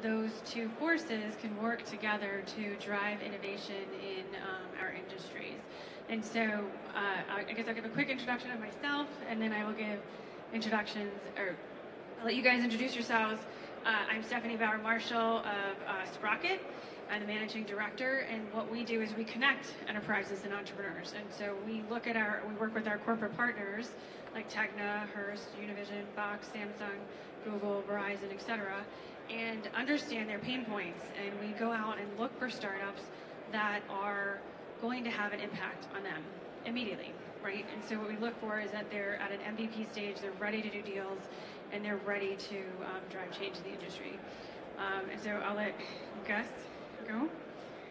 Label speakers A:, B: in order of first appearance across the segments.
A: those two forces can work together to drive innovation in our industries. And so I guess I'll give a quick introduction of myself, and then I will give introductions, or I'll let you guys introduce yourselves. I'm Stephanie Bauer Marshall of Sprocket. I'm the managing director, and what we do is we connect enterprises and entrepreneurs. And so we work with our corporate partners like TEGNA, Hearst, Univision, Box, Samsung, Google, Verizon, etc., and understand their pain points. And we go out and look for startups that are going to have an impact on them immediately, right? And so what we look for is that they're at an MVP stage, they're ready to do deals, and they're ready to drive change in the industry. And so I'll let Gus go.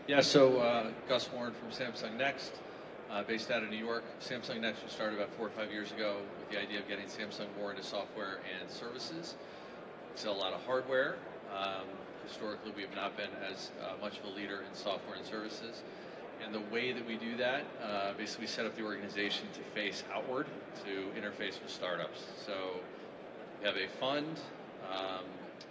B: Yeah, so Gus Warren from Samsung Next, based out of New York. Samsung Next was started about 4 or 5 years ago with the idea of getting Samsung more into software and services. We sell a lot of hardware. Historically, we have not been as much of a leader in software and services. And the way that we do that, basically set up the organization to face outward, to interface with startups. So we have a fund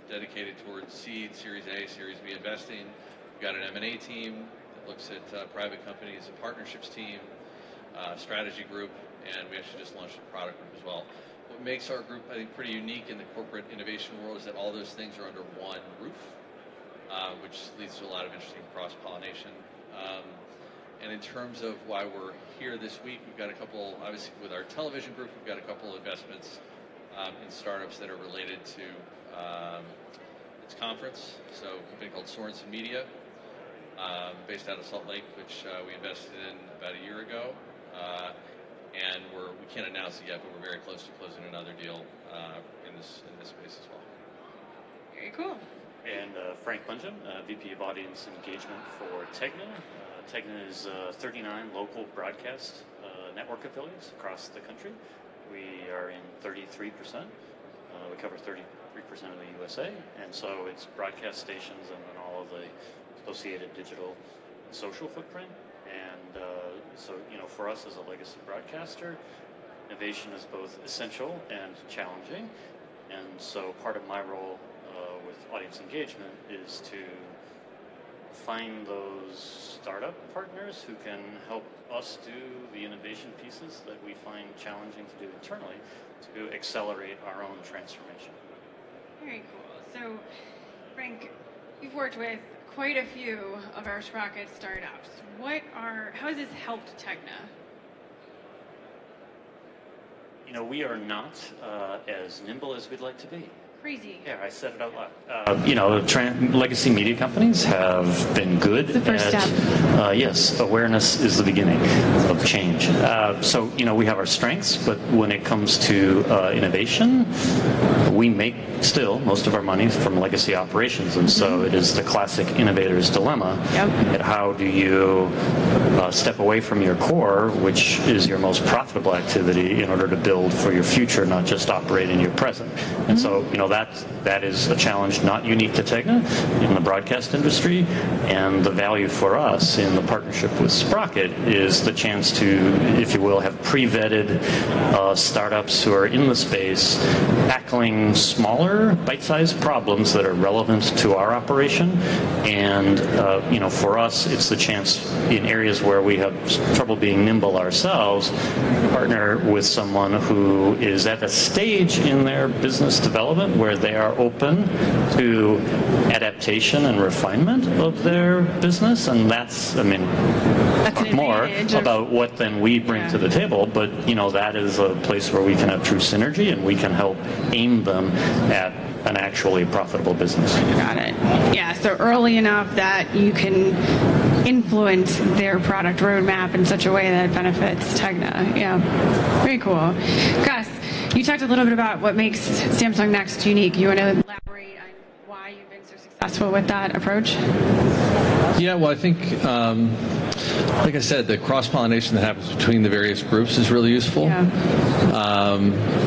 B: dedicated towards seed, Series A, Series B investing. We've got an M&A team that looks at private companies, a partnerships team, strategy group, and we actually just launched a product group as well. What makes our group, I think, pretty unique in the corporate innovation world is that all those things are under one roof, which leads to a lot of interesting cross-pollination. And in terms of why we're here this week, we've got a couple, obviously with our television group, we've got a couple of investments in startups that are related to its conference. So a company called Sorenson Media, based out of Salt Lake, which we invested in about a year ago. And we can't announce it yet, but we're very close to closing another deal in this space as well.
A: Very cool.
C: And Frank Mungeam, VP of Audience Engagement for TEGNA. TEGNA is 39 local broadcast network affiliates across the country. We are in 33%. We cover 33% of the USA, and so it's broadcast stations and then all of the associated digital and social footprint. And so, for us as a legacy broadcaster, innovation is both essential and challenging. And so part of my role with audience engagement is to find those startup partners who can help us do the innovation pieces that we find challenging to do internally to accelerate our own transformation.
A: Very cool. So, Frank, you've worked with quite a few of our Sprocket startups. How has this helped TEGNA?
C: We are not as nimble as we'd like to be.
A: Crazy.
C: Yeah, I said it out loud. Legacy media companies have been good
A: the first
C: at,
A: step.
C: Yes, awareness is the beginning of change. So, we have our strengths, but when it comes to innovation, we make still most of our money from legacy operations, and so it is the classic innovator's dilemma.
A: Yep.
C: At how do you step away from your core, which is your most profitable activity, in order to build for your future, not just operate in your present. And so, that is a challenge not unique to TEGNA in the broadcast industry, and the value for us in the partnership with Sprocket is the chance to, if you will, have pre-vetted startups who are in the space tackling smaller, bite-sized problems that are relevant to our operation. And for us, it's the chance in areas where we have trouble being nimble ourselves, partner with someone who is at a stage in their business development where they are open to adaptation and refinement of their business. And that's more about what then we bring to the table, but that is a place where we can have true synergy and we can help aim them at an actually profitable business.
A: Got it. Yeah, so early enough that you can influence their product roadmap in such a way that benefits TEGNA. Yeah, very cool. Gus, you talked a little bit about what makes Samsung Next unique. You want to elaborate on why you've been so successful with that approach?
B: Yeah, well, I think, like I said, the cross-pollination that happens between the various groups is really useful. Yeah.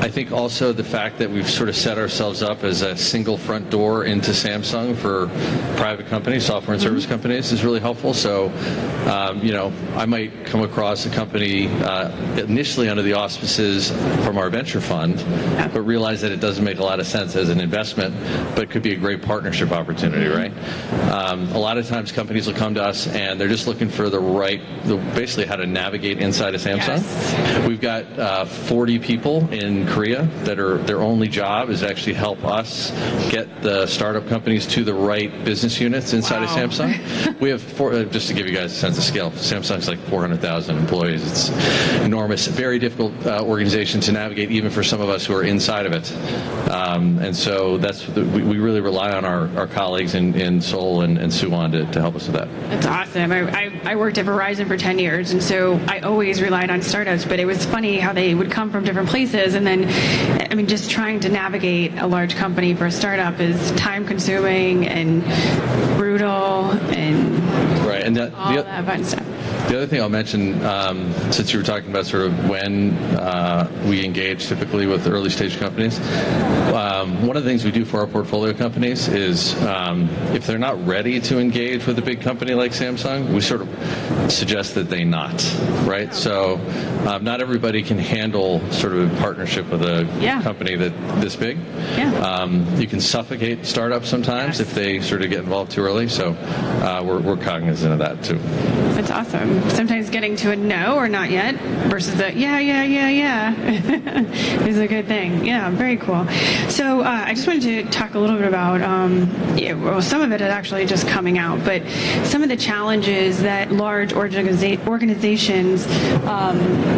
B: I think also the fact that we've sort of set ourselves up as a single front door into Samsung for private companies, software and service companies, is really helpful. So, I might come across a company initially under the auspices from our venture fund, but realize that it doesn't make a lot of sense as an investment, but could be a great great partnership opportunity, right? A lot of times companies will come to us and they're just looking for basically how to navigate inside of Samsung. Yes. We've got 40 people in Korea that their only job is actually help us get the startup companies to the right business units inside of Samsung. We have just to give you guys a sense of scale, Samsung's like 400,000 employees. It's enormous, very difficult organization to navigate even for some of us who are inside of it. And so we really rely on our colleagues in Seoul and Suwon to help us with that.
A: That's awesome. I worked at Verizon for 10 years, and so I always relied on startups, but it was funny how they would come from different places, and then, I mean, just trying to navigate a large company for a startup is time-consuming and brutal and all that fun stuff.
B: The other thing I'll mention, since you were talking about sort of when we engage typically with early stage companies, one of the things we do for our portfolio companies is if they're not ready to engage with a big company like Samsung, we sort of suggest that they not, right? So not everybody can handle sort of a partnership with a company this big. Yeah. You can suffocate startups sometimes if they sort of get involved too early. So we're cognizant of that too.
A: That's awesome. Sometimes getting to a no or not yet versus a yeah is a good thing. Yeah, very cool. So I just wanted to talk a little bit about, some of it is actually just coming out, but some of the challenges that large organizations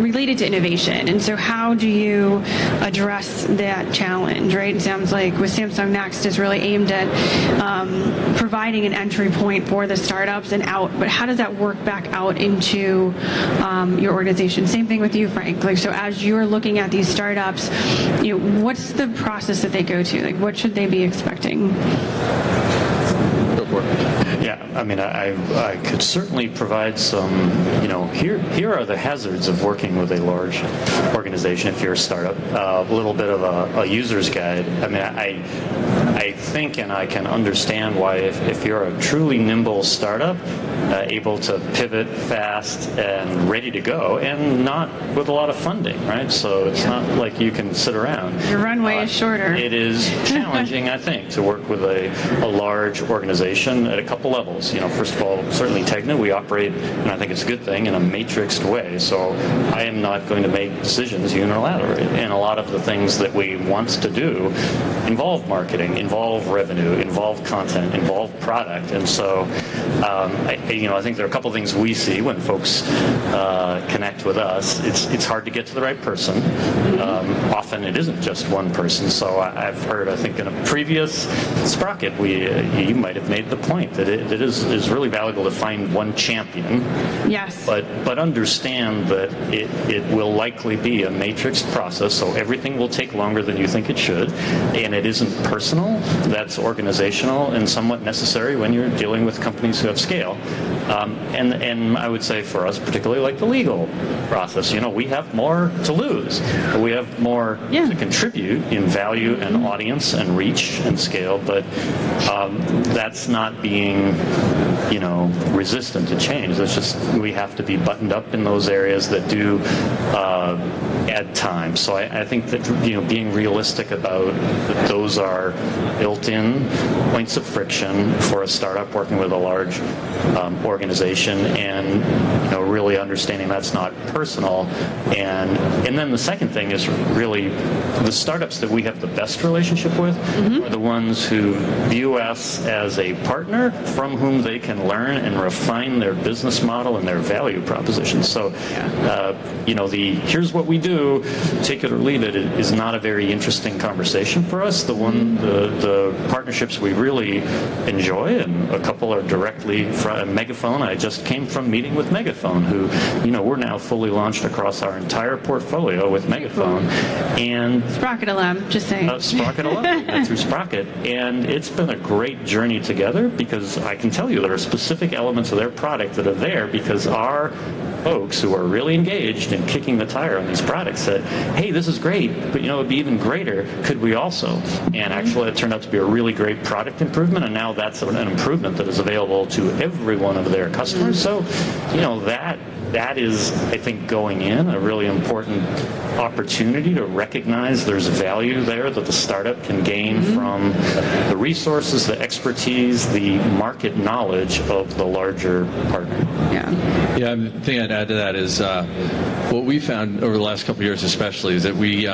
A: related to innovation. And so how do you address that challenge, right? It sounds like with Samsung Next is really aimed at providing an entry point for the startups and out, but how does that work back out into your organization? Same thing with you, Frank. Like, so as you're looking at these startups, what's the process that they go to? Like, what should they be expecting?
B: Go for it.
C: Yeah, I mean, I could certainly provide some, here are the hazards of working with a large organization if you're a startup. A little bit of a user's guide. I mean, I think and I can understand why if you're a truly nimble startup, able to pivot fast and ready to go, and not with a lot of funding, right? So it's not like you can sit around.
A: Your runway is shorter.
C: It is challenging, I think, to work with a large organization at a couple levels. First of all, certainly TEGNA, we operate, and I think it's a good thing, in a matrixed way. So I am not going to make decisions unilaterally. And a lot of the things that we want to do involve marketing, involve revenue, involve content, involve product. And so I think there are a couple things we see when folks connect with us. It's hard to get to the right person. Often it isn't just one person. So I've heard, I think in a previous Sprocket, you might have made the point that it is really valuable to find one champion.
A: Yes.
C: But understand that it will likely be a matrixed process, so everything will take longer than you think it should, and it isn't personal. That's organizational and somewhat necessary when you're dealing with companies who have scale. And I would say for us, particularly like the legal process, we have more to lose. We have more to contribute in value and audience and reach and scale, but that's not being, resistant to change. It's just we have to be buttoned up in those areas that do add time. So I think that being realistic about that those are built-in points of friction for a startup working with a large organization, and really understanding that's not personal. And then the second thing is really the startups that we have the best relationship with are the ones who view us as a partner from whom they can learn and refine their business model and their value proposition. So here's what we do, take it or leave it, is not a very interesting conversation for us. The partnerships we really enjoy, and a couple are directly from Megaphone. I just came from meeting with Megaphone, who we're now fully launched across our entire portfolio with Megaphone. And
A: Sprocket alum, just saying.
C: Sprocket alum, through Sprocket. And it's been a great journey together, because I can tell you there are specific elements of their product that are there because our folks who are really engaged in kicking the tire on these products said, hey, this is great, but it'd be even greater, could we also? And actually it turned out to be a really great product improvement, and now that's an improvement that is available to every one of their customers. So, that is, I think, going in a really important opportunity to recognize there's value there that the startup can gain from the resources, the expertise, the market knowledge of the larger partner.
B: Yeah, the thing I'd add to that is what we found over the last couple of years especially is that we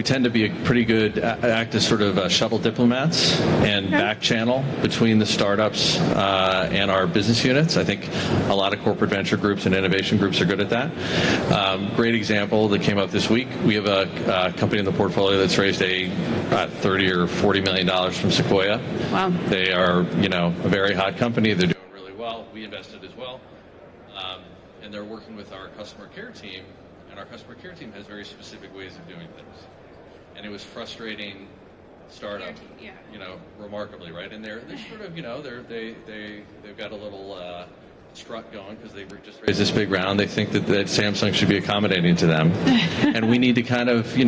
B: tend to be a pretty good act as sort of shuttle diplomats and back channel between the startups and our business units. I think a lot of corporate venture groups and innovation groups are good at that. Great example that came up this week. We have a company in the portfolio that's raised $30 or $40 million from Sequoia. Wow. They are, a very hot company. They're doing really well. We invested as well. And they're working with our customer care team, and our customer care team has very specific ways of doing things. And it was frustrating startup, remarkably, right? And they're sort of, they've got a little strut going because they just raised this big round. They think that Samsung should be accommodating to them. And we need to kind of,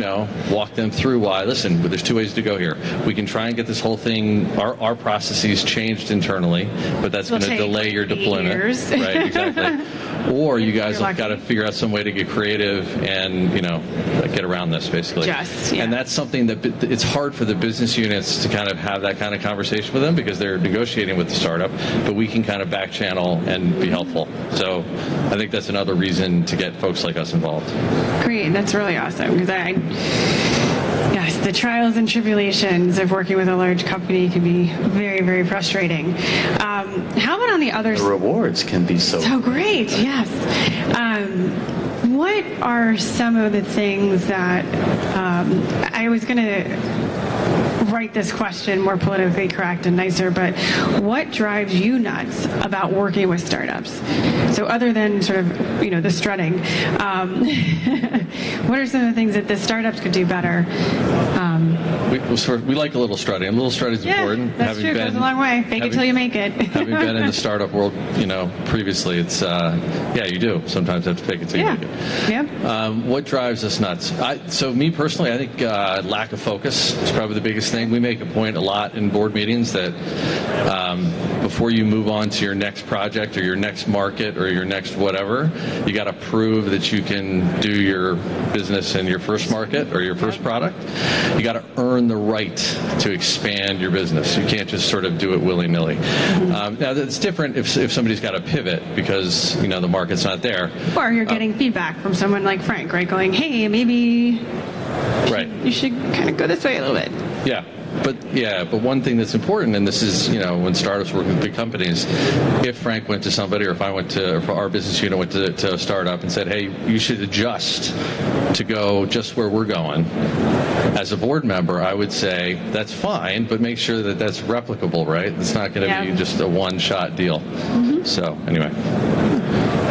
B: walk them through why. Listen, there's two ways to go here. We can try and get this whole thing, our processes changed internally, but that's going to delay your deployment.
A: Years.
B: Right, exactly. Or you guys have got to figure out some way to get creative and, get around this, basically. And that's something that it's hard for the business units to kind of have that kind of conversation with them because they're negotiating with the startup, but we can kind of back channel and be helpful. So I think that's another reason to get folks like us involved.
A: Great. That's really awesome because yes, the trials and tribulations of working with a large company can be very, very frustrating. How about on the other side?
C: The rewards can be so
A: great, yes. What are some of the things that I was going to write this question more politically correct and nicer, but what drives you nuts about working with startups? So other than sort of, the strutting, what are some of the things that the startups could do better?
B: We like a little strutting. A little strutting is important.
A: That's true. It goes a long way. Fake it till you make it.
B: Having been in the startup world, previously, it's, you do sometimes have to fake it till you make it. Yeah. What drives us nuts? So me personally, I think lack of focus is probably the biggest thing. We make a point a lot in board meetings that before you move on to your next project or your next market or your next whatever, you got to prove that you can do your business in your first market or your first product. You got to earn the right to expand your business. You can't just sort of do it willy-nilly. Now, that's different if somebody's got to pivot because, the market's not there.
A: Or you're getting feedback from someone like Frank, right, going, hey, maybe you should kind of go this way a little bit.
B: But one thing that's important, and this is, when startups work with big companies, if Frank went to somebody or if I went to, if our business unit went to a startup and said, hey, you should adjust to go just where we're going, as a board member, I would say, that's fine, but make sure that that's replicable, right? It's not going to be just a one-shot deal. So, anyway.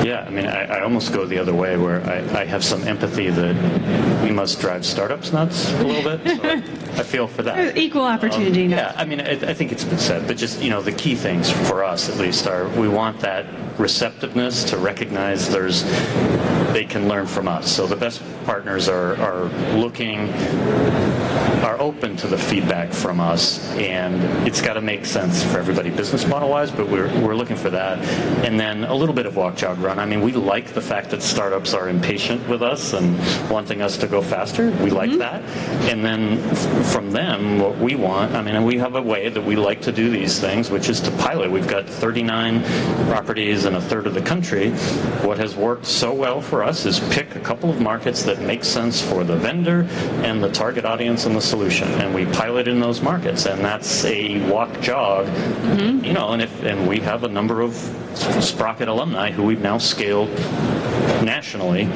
C: Yeah, I mean, I almost go the other way where I have some empathy that we must drive startups nuts a little bit. So I feel for that.
A: Equal opportunity.
C: Yeah, I mean, I think it's been said, but just, the key things for us at least are we want that receptiveness to recognize they can learn from us. So the best partners are open to the feedback from us, and it's got to make sense for everybody business model-wise, but we're looking for that. And then a little bit of walk, jog, run. I mean, we like the fact that startups are impatient with us and wanting us to go faster. We like that. And then from them, what we want, I mean, and we have a way that we like to do these things, which is to pilot. We've got 39 properties in a third of the country. What has worked so well for us is pick a couple of markets that make sense for the vendor and the target audience and the solution, and we pilot in those markets, and that's a walk jog. And we have a number of Sprocket alumni who we've now scaled nationally,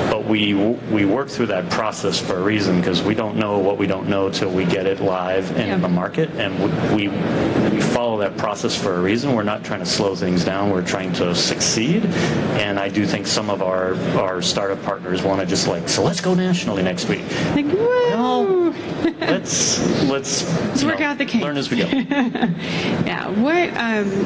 C: but we work through that process for a reason, because we don't know what we don't know till we get it live and in the market, and we follow that process for a reason. We're not trying to slow things down, we're trying to succeed. And I do think some of our startup partners want to just so let's go nationally next week.
A: Well,
C: let's
A: work out the kinks.
C: Learn as we go.
A: Yeah.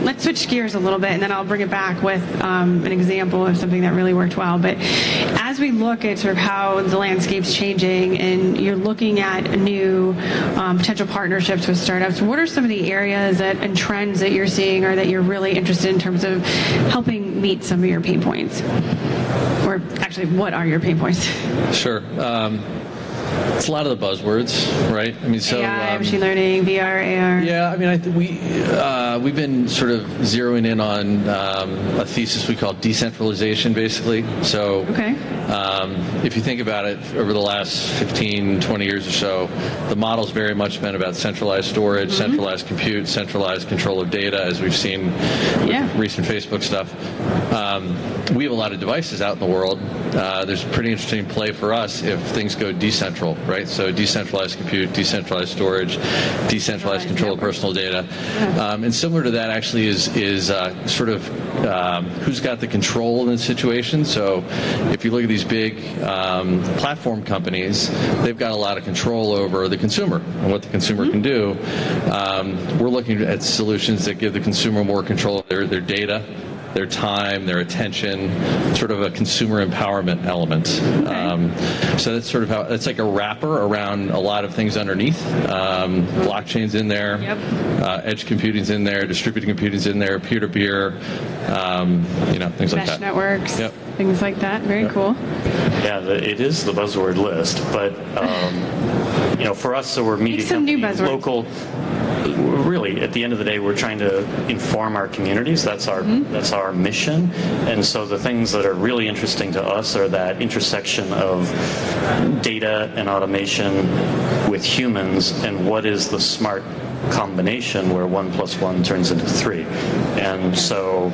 A: Let's switch gears a little bit, and then I'll bring it back with an example of something that really worked well. But as we look at sort of how the landscape's changing, and you're looking at new potential partnerships with startups, what are some of the areas and trends that you're seeing, or that you're really interested in terms of helping meet some of your pain points? Or actually, what are your pain points?
B: Sure. It's a lot of the buzzwords, right? I mean, so
A: AI, machine learning, VR, AR.
B: Yeah, I mean, I think we've been sort of zeroing in on a thesis we call decentralization, basically. So,
A: okay.
B: If you think about it, over the last 15, 20 years or so, the model's very much been about centralized storage, centralized compute, centralized control of data, as we've seen with recent Facebook stuff. We have a lot of devices out in the world. There's a pretty interesting play for us if things go decentral, right? So decentralized compute, decentralized storage, decentralized control of personal data. And similar to that actually is sort of who's got the control in the situation. So if you look at these big platform companies, they've got a lot of control over the consumer and what the consumer can do. We're looking at solutions that give the consumer more control of their data, their time, their attention, sort of a consumer empowerment element. Okay. So that's sort of how, it's like a wrapper around a lot of things underneath. Blockchain's in there, edge computing's in there, distributed computing's in there, peer-to-peer, things like that.
A: Mesh networks, things like that. Very cool.
C: Yeah, it is the buzzword list, but for us, so we're media company, local. Really, at the end of the day, we're trying to inform our communities. That's our mission. And so the things that are really interesting to us are that intersection of data and automation with humans, and what is the smart combination where 1 + 1 turns into 3. And so,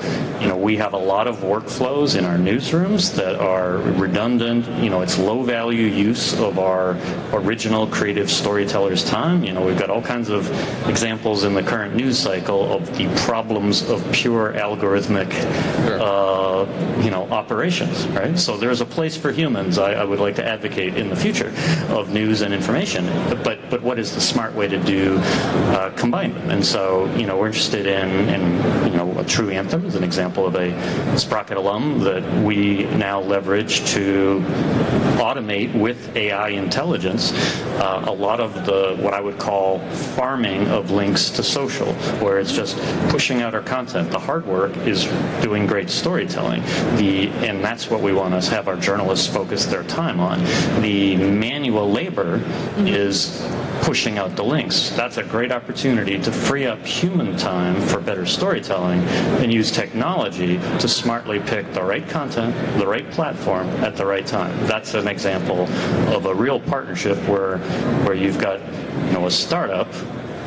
C: we have a lot of workflows in our newsrooms that are redundant. It's low value use of our original creative storytellers' time. We've got all kinds of examples in the current news cycle of the problems of pure algorithmic, operations, right? So there's a place for humans, I would like to advocate in the future, of news and information. But what is the smart way to combine them? And so, we're interested in a true anthem is an example of a Sprocket alum that we now leverage to automate with AI intelligence a lot of what I would call farming of links to social, where it's just pushing out our content. The hard work is doing great storytelling, and that's what we want to have our journalists focus their time on. The manual labor is pushing out the links. That's a great opportunity to free up human time for better storytelling and use technology to smartly pick the right content, the right platform at the right time. That's an example of a real partnership where you've got a startup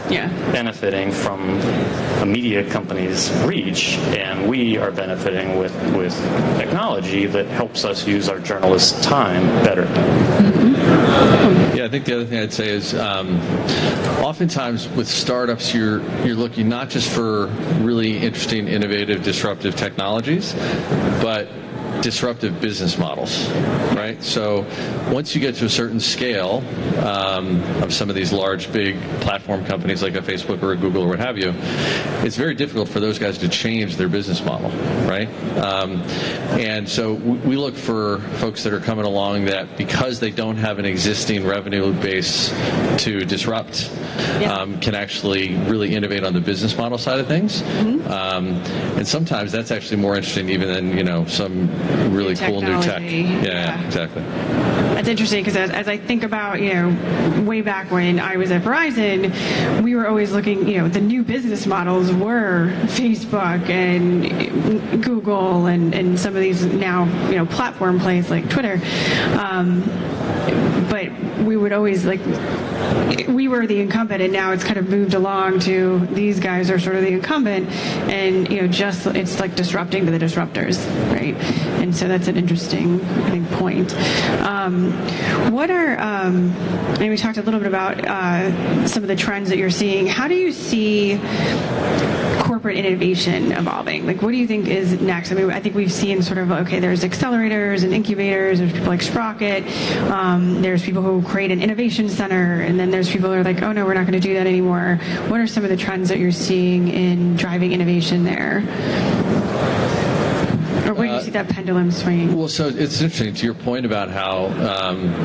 C: benefiting from a media company's reach, and we are benefiting with technology that helps us use our journalists' time better.
B: Yeah, I think the other thing I'd say is oftentimes with startups, you're looking not just for really interesting, innovative, disruptive technologies, but disruptive business models, right? So once you get to a certain scale of some of these large, big platform companies like a Facebook or a Google or what have you, it's very difficult for those guys to change their business model, right? And so we look for folks that are coming along that, because they don't have an existing revenue base to disrupt, can actually really innovate on the business model side of things. And sometimes that's actually more interesting even than, some really cool new tech. Yeah, exactly.
A: That's interesting, because as I think about, way back when I was at Verizon, we were always looking, the new business models were Facebook and Google and some of these now, platform plays like Twitter. But we would always we were the incumbent, and now it's kind of moved along to these guys are sort of the incumbent, and it's like disrupting to the disruptors, right? And so that's an interesting, I think, point. What are and we talked a little bit about some of the trends that you're seeing. How do you see corporate innovation evolving? Like, what do you think is next? I mean, I think we've seen sort of, okay, there's accelerators and incubators, there's people like Sprocket, there's people who create an innovation center, and then there's people who are like, oh no, we're not going to do that anymore. What are some of the trends that you're seeing in driving innovation there? Or where do you see that pendulum swinging?
B: Well, so it's interesting to your point about how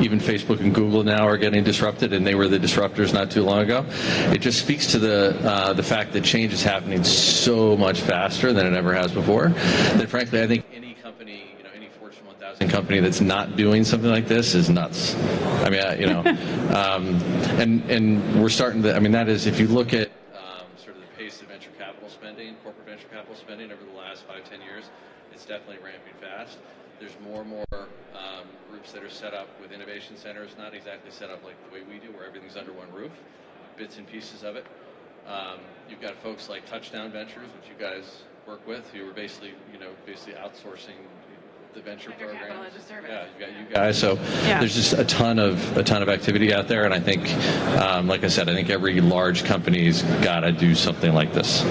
B: even Facebook and Google now are getting disrupted, and they were the disruptors not too long ago. It just speaks to the fact that change is happening so much faster than it ever has before. That frankly, I think any company, any Fortune 1000 company that's not doing something like this is nuts. I mean, and we're starting to. I mean, that is if you look at sort of the pace of venture capital spending, corporate venture capital spending over the last 5-10 years. It's definitely ramping fast. There's more and more groups that are set up with innovation centers, not exactly set up like the way we do, where everything's under one roof, bits and pieces of it. You've got folks like Touchdown Ventures, which you guys work with, who are basically outsourcing the venture program. Yeah, you've got you guys. So there's just a ton of activity out there, and I think, like I said, I think every large company's got to do something like this.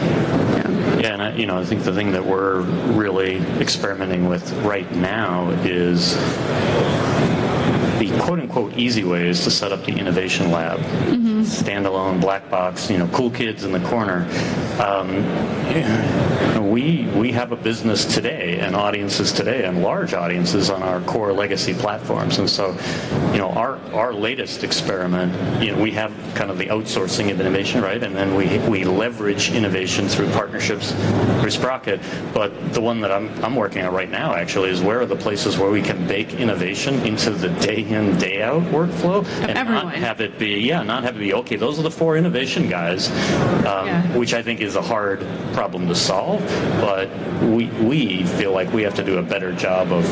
C: Yeah, and I think the thing that we're really experimenting with right now is the quote-unquote easy ways to set up the innovation lab. Mm-hmm. Standalone, black box, cool kids in the corner. We have a business today and audiences today and large audiences on our core legacy platforms. And so, our latest experiment, we have kind of the outsourcing of innovation, right? And then we leverage innovation through partnerships through Sprocket. But the one that I'm working on right now actually is where are the places where we can bake innovation into the day in, day out workflow and not have it be, okay, those are the 4 innovation guys, which I think is a hard problem to solve, but we feel like we have to do a better job of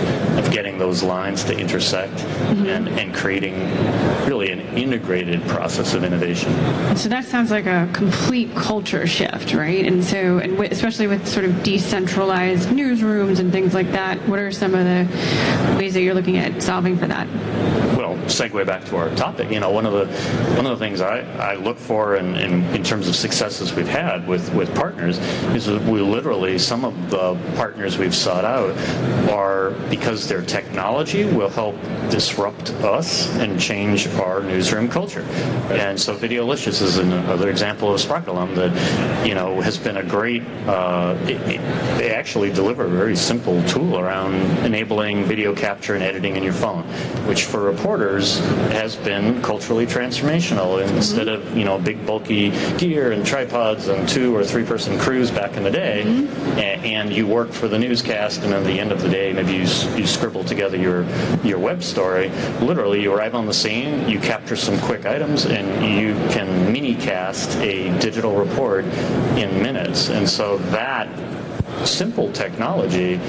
C: getting those lines to intersect and creating really an integrated process of innovation.
A: So that sounds like a complete culture shift, right? And so, especially with sort of decentralized newsrooms and things like that, what are some of the ways that you're looking at solving for that?
C: Well, segue back to our topic, one of the things I look for in terms of successes we've had with partners is that we literally, some of the partners we've sought out are because their technology will help disrupt us and change our newsroom culture. And so Videolicious is another example of a Sprocket alum that, has been a great, they actually deliver a very simple tool around enabling video capture and editing in your phone, which for reporters has been culturally transformational. And instead of, big bulky gear and tripods and 2 or 3 person crews back in the day, and you work for the newscast, and at the end of the day, maybe you scribble together your web story. Literally, you arrive on the scene, you capture some quick items, and you can mini-cast a digital report in minutes. And so that simple technology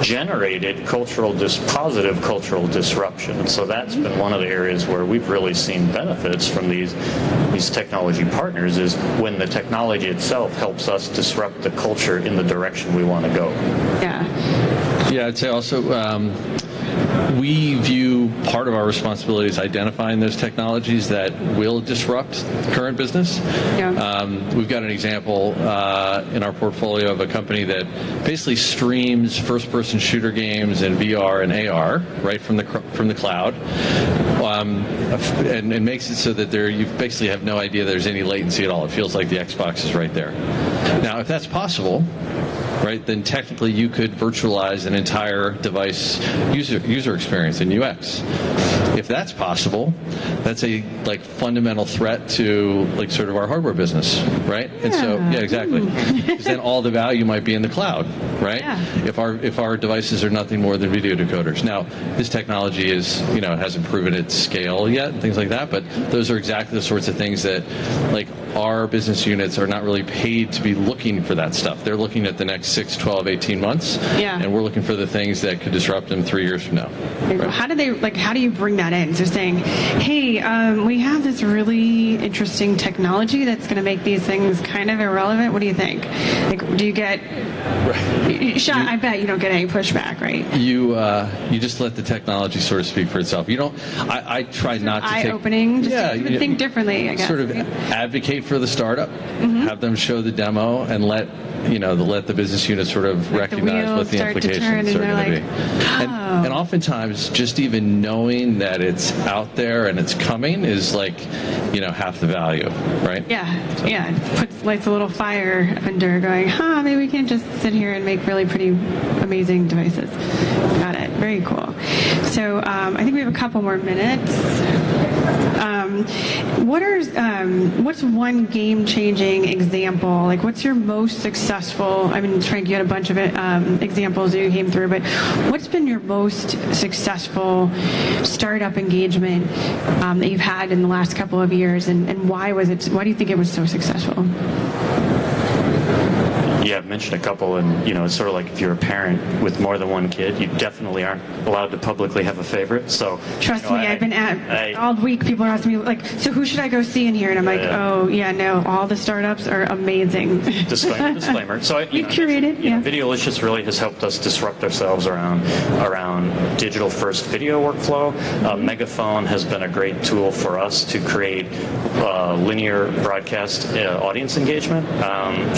C: generated positive cultural disruption. And so that's been one of the areas where we've really seen benefits from these technology partners, is when the technology itself helps us disrupt the culture in the direction we want to go.
B: Yeah, I'd say also we view part of our responsibility as identifying those technologies that will disrupt current business. We've got an example in our portfolio of a company that basically streams first-person shooter games in VR and AR right from the cloud, and makes it so that you basically have no idea there's any latency at all. It feels like the Xbox is right there. Now, if that's possible, right, then technically you could virtualize an entire device user experience in UX. If that's possible, that's a fundamental threat to sort of our hardware business, right? Yeah. And so exactly. Because then all the value might be in the cloud, right? Yeah. If our devices are nothing more than video decoders. Now, this technology is, it hasn't proven its scale yet and things like that, but those are exactly the sorts of things that our business units are not really paid to be looking for that stuff. They're looking at the next 6, 12, 18 months, and we're looking for the things that could disrupt them 3 years from now.
A: Right. How do you bring that in? So saying, hey, we have this really interesting technology that's going to make these things kind of irrelevant. What do you think? Like, do you get? Right. I bet you don't get any pushback, right?
B: You just let the technology sort of speak for itself. You don't. I try not to take
A: eye-opening. Just think differently. I guess.
B: Sort of advocate for the startup, have them show the demo, and let the business unit sort of recognize what the implications are going to be. And oftentimes, just even knowing that it's out there and it's coming is like, half the value, right?
A: Yeah, it lights a little fire under going, maybe we can just sit here and make really pretty amazing devices. Got it. Very cool. So I think we have a couple more minutes. What's one game-changing example? Like, what's your most successful? I mean, Frank, you had a bunch of examples that you came through, but what's been your most successful startup engagement that you've had in the last couple of years, and why do you think it was so successful?
C: Yeah, I've mentioned a couple, and it's sort of like if you're a parent with more than one kid, you definitely aren't allowed to publicly have a favorite. So
A: trust me, I've been all week. People are asking me like, so who should I go see in here? And I'm like, oh yeah, no, all the startups are amazing.
C: Disclaimer. So
A: you've curated.
C: Videolicious really has helped us disrupt ourselves around digital first video workflow. Megaphone has been a great tool for us to create linear broadcast audience engagement.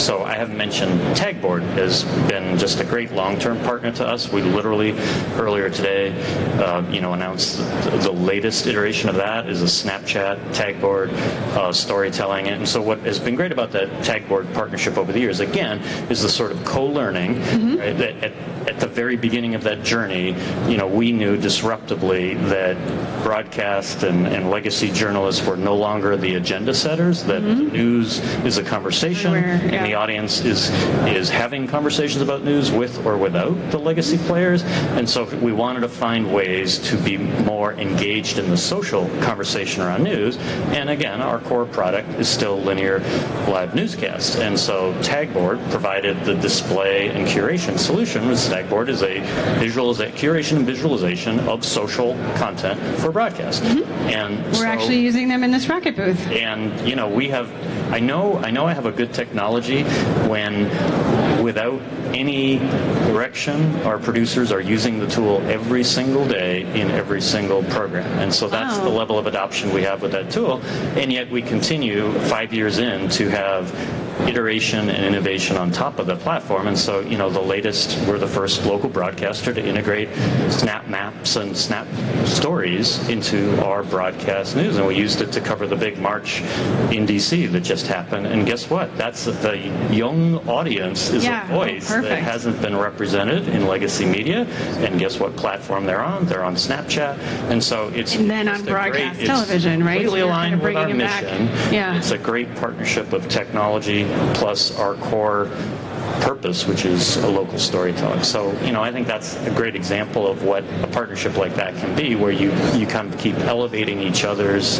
C: So I haven't mentioned Tagboard has been just a great long-term partner to us. We literally earlier today, announced the latest iteration of that is a Snapchat Tagboard storytelling. And so what has been great about that Tagboard partnership over the years, again, is the sort of co-learning. Right? That at the very beginning of that journey, we knew disruptively that broadcast and legacy journalists were no longer the agenda setters, that news is a conversation, and the audience is having conversations about news with or without the legacy players. And so we wanted to find ways to be more engaged in the social conversation around news. And again, our core product is still linear live newscasts. And so Tagboard provided the display and curation solution. Tagboard is a curation and visualization of social content for broadcast. And
A: we're actually using them in the Sprocket booth.
C: And we have. I know I have a good technology when, without any direction, our producers are using the tool every single day in every single program. And so that's the level of adoption we have with that tool. And yet we continue 5 years in to have iteration and innovation on top of the platform. And so, the latest, we're the first local broadcaster to integrate Snap Maps and Snap Stories into our broadcast news. And we used it to cover the big march in D.C. that just happened. And guess what? That's the young audience is a voice that hasn't been represented in legacy media. And guess what platform they're on? They're on Snapchat. And so it's
A: then on broadcast television, right?
C: Completely aligned with our mission.
A: Back. Yeah.
C: It's a great partnership of technology plus our core purpose, which is a local storytelling. So, I think that's a great example of what a partnership like that can be, where you kind of keep elevating each other's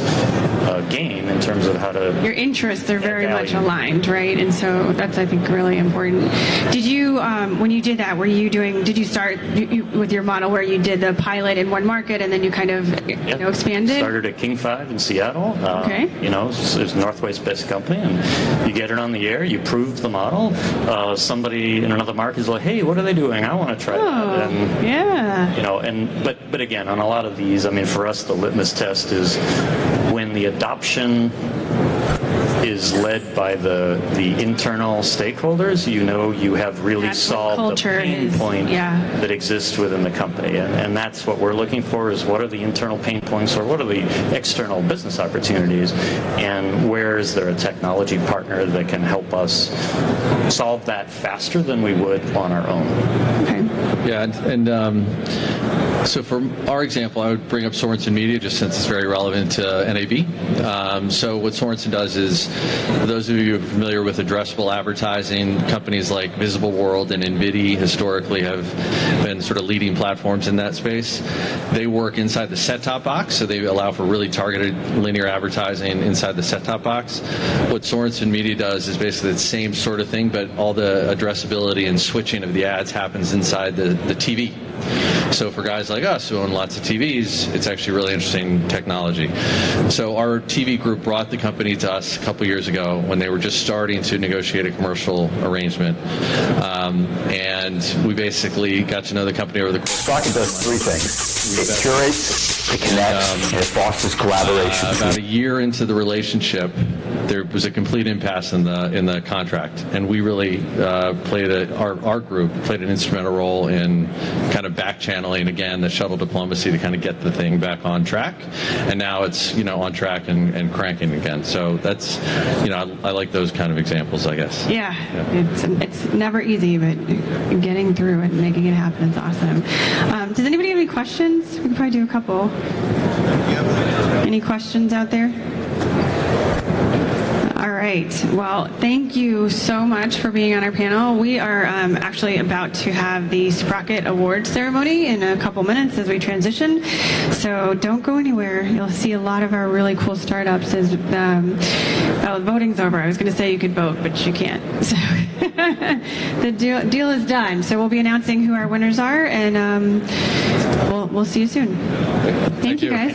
C: game in terms of how to...
A: Your interests are very much aligned, right? And so that's, I think, really important. Did you, when you did that, did you start with your model where you did the pilot in one market and then you kind of, expanded?
C: Started at King 5 in Seattle.
A: Okay.
C: It's Northway's best company, and you get it on the air, you prove the model. Somebody in another market is like, hey, what are they doing? I want to try that. And, but again, on a lot of these, for us, the litmus test is when the adoption is led by the internal stakeholders, you have really solved the pain point that exists within the company. And that's what we're looking for, is what are the internal pain points, or what are the external business opportunities, and where is there a technology partner that can help us solve that faster than we would on our own.
A: Okay.
B: Yeah, and so for our example, I would bring up Sorenson Media, just since it's very relevant to NAB. So what Sorenson does is, for those of you who are familiar with addressable advertising, companies like Visible World and NVIDIA historically have been sort of leading platforms in that space. They work inside the set-top box, so they allow for really targeted linear advertising inside the set-top box. What Sorenson Media does is basically the same sort of thing, but all the addressability and switching of the ads happens inside the TV So for guys like us who own lots of TVs, it's actually really interesting technology. So our TV group brought the company to us a couple years ago when they were just starting to negotiate a commercial arrangement. And we basically got to know the company over the course.
D: Sprocket does three things. It curates, it connects, and it fosters collaboration.
B: About a year into the relationship, there was a complete impasse in the contract, and we really our group played an instrumental role in kind of back channeling again the shuttle diplomacy to kind of get the thing back on track, and now it's on track and cranking again. So that's I like those kind of examples, I guess.
A: Yeah. It's never easy, but getting through it and making it happen is awesome. Does anybody have any questions? We could probably do a couple. Any questions out there? All right. Well, thank you so much for being on our panel. We are actually about to have the Sprocket Awards ceremony in a couple minutes as we transition. So don't go anywhere. You'll see a lot of our really cool startups as voting's over. I was going to say you could vote, but you can't. So the deal is done. So we'll be announcing who our winners are, and we'll see you soon. Thank you, guys.